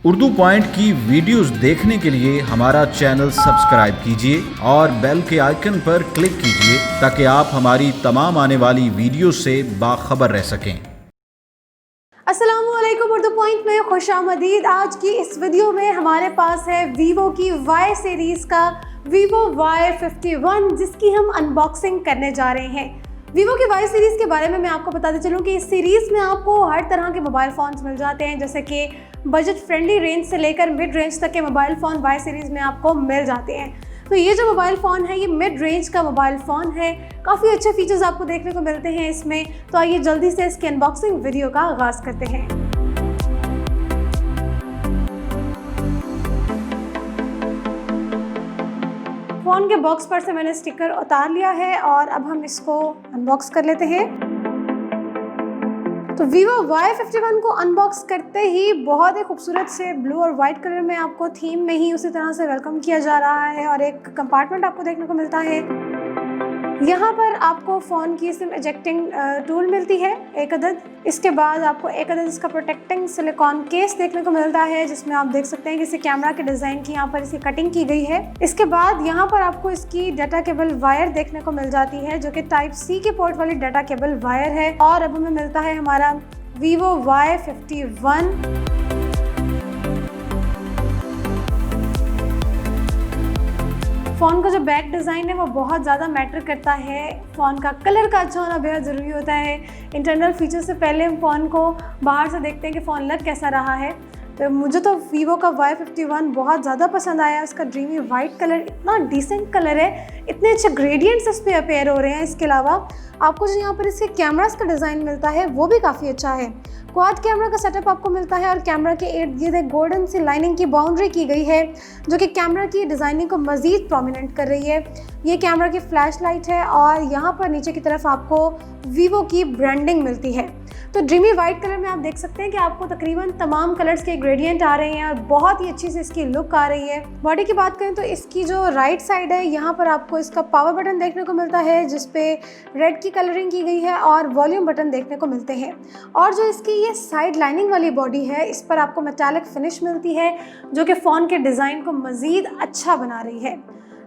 Urdu point की videos देखने के लिए हमारा चैनल सब्सक्राइब कीजिए और बेल के आइकन पर क्लिक कीजिए ताकि आप हमारी तमाम आने वाली वीडियो से बाखबर रह सकें। अस्सलामुअलैकुम, उर्दू पॉइंट में खुशामदीद। आज की इस वीडियो में हमारे पास है वीवो की वाई सीरीज़ का वीवो Y51, जिसकी हम अनबॉक्सिंग करने जा रहे हैं। वीवो की वाई सीरीज़ के बारे में मैं आपको बताते चलूँ कि इस सीरीज़ में आपको हर तरह के मोबाइल फ़ोन्स मिल जाते हैं, जैसे कि बजट फ्रेंडली रेंज से लेकर मिड रेंज तक के मोबाइल फ़ोन वाई सीरीज़ में आपको मिल जाते हैं। तो ये जो मोबाइल फ़ोन है ये मिड रेंज का मोबाइल फ़ोन है, काफ़ी अच्छे फीचर्स आपको देखने को मिलते हैं इसमें। तो आइए जल्दी से इसके अनबॉक्सिंग वीडियो का आगाज़ करते हैं। फ़ोन के बॉक्स पर से मैंने स्टिकर उतार लिया है और अब हम इसको अनबॉक्स कर लेते हैं। तो वीवो Y51 को अनबॉक्स करते ही बहुत ही खूबसूरत से ब्लू और वाइट कलर में आपको थीम में ही उसी तरह से वेलकम किया जा रहा है और एक कंपार्टमेंट आपको देखने को मिलता है। यहाँ पर आपको फ़ोन की सिम इजेक्टिंग टूल मिलती है एक अदद। इसके बाद आपको एक अदद इसका प्रोटेक्टिंग सिलिकॉन केस देखने को मिलता है, जिसमें आप देख सकते हैं कि इसे कैमरा के डिज़ाइन की यहाँ पर इसकी कटिंग की गई है। इसके बाद यहाँ पर आपको इसकी डाटा केबल वायर देखने को मिल जाती है, जो कि टाइप C के पोर्ट वाली डाटा केबल वायर है। और अब हमें मिलता है हमारा वीवो Y51। फ़ोन का जो बैक डिज़ाइन है वो बहुत ज़्यादा मैटर करता है। फ़ोन का कलर का अच्छा होना बेहद ज़रूरी होता है। इंटरनल फीचर से पहले हम फ़ोन को बाहर से देखते हैं कि फ़ोन लग कैसा रहा है। तो मुझे तो वीवो का Y51 बहुत ज़्यादा पसंद आया। उसका ड्रीमी वाइट कलर इतना डिसेंट कलर है, इतने अच्छे ग्रेडियंट्स इस पर अपेयर हो रहे हैं। इसके अलावा आपको जो यहाँ पर इसके कैमरास का डिज़ाइन मिलता है वो भी काफ़ी अच्छा है। क्वाड कैमरा का सेटअप आपको मिलता है और कैमरा के इर्द गिर्द एक गोल्डन सी लाइनिंग की बाउंड्री की गई है, जो कि कैमरा की डिज़ाइनिंग को मज़ीद प्रोमिनेंट कर रही है। ये कैमरा की फ्लैश लाइट है और यहाँ पर नीचे की तरफ आपको वीवो की ब्रांडिंग मिलती है। तो ड्रीमी वाइट कलर में आप देख सकते हैं कि आपको तकरीबन तमाम कलर्स के ग्रेडियंट आ रहे हैं और बहुत ही अच्छी से इसकी लुक आ रही है। बॉडी की बात करें तो इसकी जो राइट साइड है यहाँ पर आपको इसका पावर बटन देखने को मिलता है, जिसपे रेड की कलरिंग की गई है और वॉल्यूम बटन देखने को मिलते हैं। और जो इसकी ये साइड लाइनिंग वाली बॉडी है, इस पर आपको मेटालिक फिनिश मिलती है, जो कि फ़ोन के डिज़ाइन को मज़ीद अच्छा बना रही है।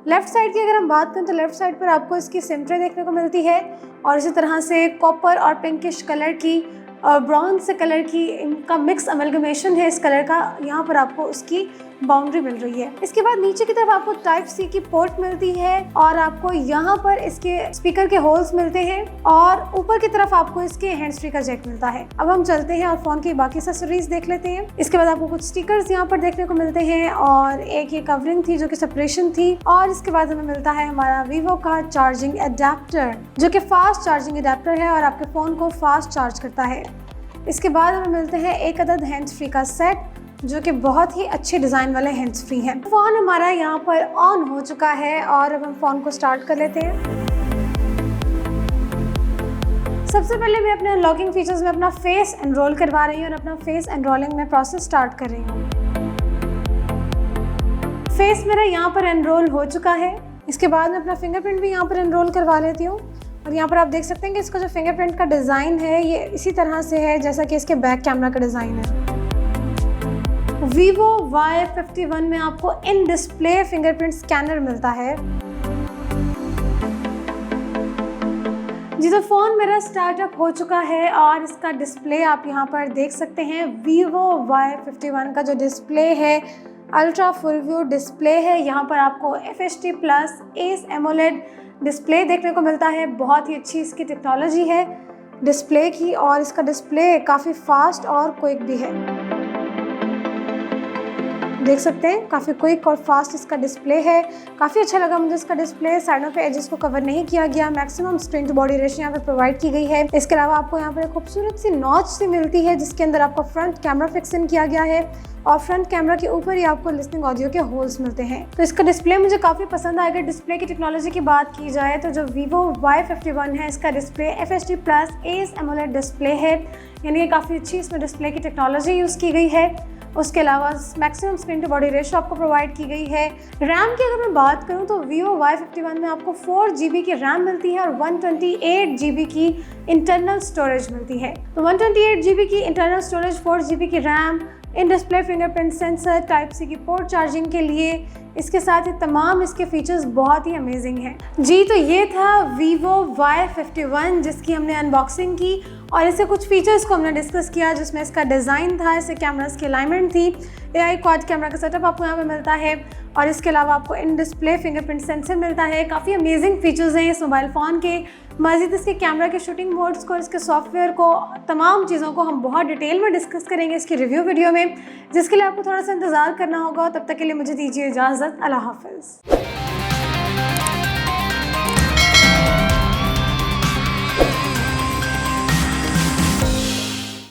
लेफ़्ट साइड की अगर हम बात करें तो लेफ़्ट साइड पर आपको इसकी सिम ट्रे देखने को मिलती है और इसी तरह से कॉपर और पिंकिश कलर की ब्राउन से कलर की इनका मिक्स अमलगमेशन है इस कलर का। यहाँ पर आपको उसकी बाउंड्री मिल रही है। इसके बाद नीचे की तरफ आपको टाइप C की पोर्ट मिलती है और आपको यहाँ पर इसके स्पीकर के होल्स मिलते हैं और ऊपर की तरफ आपको इसके हैंड्स फ्री का जैक मिलता है। अब हम चलते हैं और फ़ोन की बाकी एक्सेसरीज देख लेते हैं। इसके बाद आपको कुछ स्टिकर्स यहाँ पर देखने को मिलते हैं और एक ये कवरिंग थी जो कि सेपरेशन थी। और इसके बाद हमें मिलता है हमारा वीवो का चार्जिंग अडेप्टर, जो कि फास्ट चार्जिंग अडेप्टर है और आपके फ़ोन को फास्ट चार्ज करता है। इसके बाद हमें मिलते हैं एक अदद हैंड्स फ्री का सेट, जो कि बहुत ही अच्छे डिज़ाइन वाले हैंड्स फ्री हैं। फ़ोन हमारा यहाँ पर ऑन हो चुका है और अब हम फ़ोन को स्टार्ट कर लेते हैं। सबसे पहले मैं अपने अनलॉकिंग फीचर्स में अपना फेस एनरोल करवा रही हूँ और अपना फेस एनरोलिंग में प्रोसेस स्टार्ट कर रही हूँ। फेस मेरा यहाँ पर एनरोल हो चुका है। इसके बाद मैं अपना फिंगरप्रिंट भी यहाँ पर एनरोल करवा लेती हूँ और यहाँ पर आप देख सकते हैं कि इसका जो फिंगरप्रिंट का डिज़ाइन है ये इसी तरह से है जैसा कि इसके बैक कैमरा का डिज़ाइन है। वीवो Y51 में आपको इन डिस्प्ले फिंगरप्रिंट स्कैनर मिलता है। जी, तो फ़ोन मेरा स्टार्टअप हो चुका है और इसका डिस्प्ले आप यहाँ पर देख सकते हैं। वीवो Y51 का जो डिस्प्ले है अल्ट्रा फुल व्यू डिस्प्ले है। यहाँ पर आपको FHD+ ACE AMOLED डिस्प्ले देखने को मिलता है। बहुत ही अच्छी इसकी टेक्नोलॉजी है डिस्प्ले की और इसका डिस्प्ले काफ़ी फास्ट और क्विक भी है। देख सकते हैं काफ़ी क्विक और फास्ट इसका डिस्प्ले है। काफ़ी अच्छा लगा मुझे इसका डिस्प्ले। साइडों पे एजेस को कवर नहीं किया गया। Maximum screen to body ratio यहाँ पे प्रोवाइड की गई है। इसके अलावा आपको यहाँ पर एक खूबसूरत सी नॉच सी मिलती है, जिसके अंदर आपको फ्रंट कैमरा फिक्सन किया गया है और फ्रंट कैमरा के ऊपर ही आपको लिसनिंग ऑडियो के होल्स मिलते हैं। तो इसका डिस्प्ले मुझे काफ़ी पसंद आया। अगर डिस्प्ले की टेक्नोलॉजी की बात की जाए तो जो वीवो Y51 है इसका display FHD+ ACE AMOLED display है, यानी कि काफ़ी अच्छी इसमें डिस्प्ले की टेक्नोलॉजी यूज़ की गई है। उसके अलावा maximum screen to body ratio आपको प्रोवाइड की गई है। रैम की अगर मैं बात करूं तो वीवो Y51 में आपको 4 GB की रैम मिलती है और 128 GB की इंटरनल स्टोरेज मिलती है। तो 128 GB की इंटरनल स्टोरेज, 4 GB की RAM, in display fingerprint sensor, type C की पोर्ट चार्जिंग के लिए, इसके साथ ही तमाम इसके फीचर्स बहुत ही अमेजिंग हैं जी। तो ये था Vivo Y51 जिसकी हमने अनबॉक्सिंग की और इससे कुछ फीचर्स को हमने डिस्कस किया, जिसमें इसका डिज़ाइन था, इससे कैमरास की अलाइनमेंट थी, AI क्वाड कैमरा का सेटअप आपको यहाँ पे मिलता है और इसके अलावा आपको इन डिस्प्ले फिंगरप्रिंट सेंसर मिलता है। काफ़ी अमेजिंग फीचर्स हैं इस मोबाइल फ़ोन के। मज़ीद इसके कैमरा के शूटिंग मोड्स को, इसके सॉफ्टवेयर को, तमाम चीज़ों को हम बहुत डिटेल में डिस्कस करेंगे इसकी रिव्यू वीडियो में, जिसके लिए आपको थोड़ा सा इंतज़ार करना होगा। तब तक के लिए मुझे दीजिए इजाज़त। अल्लाह हाफ़िज़।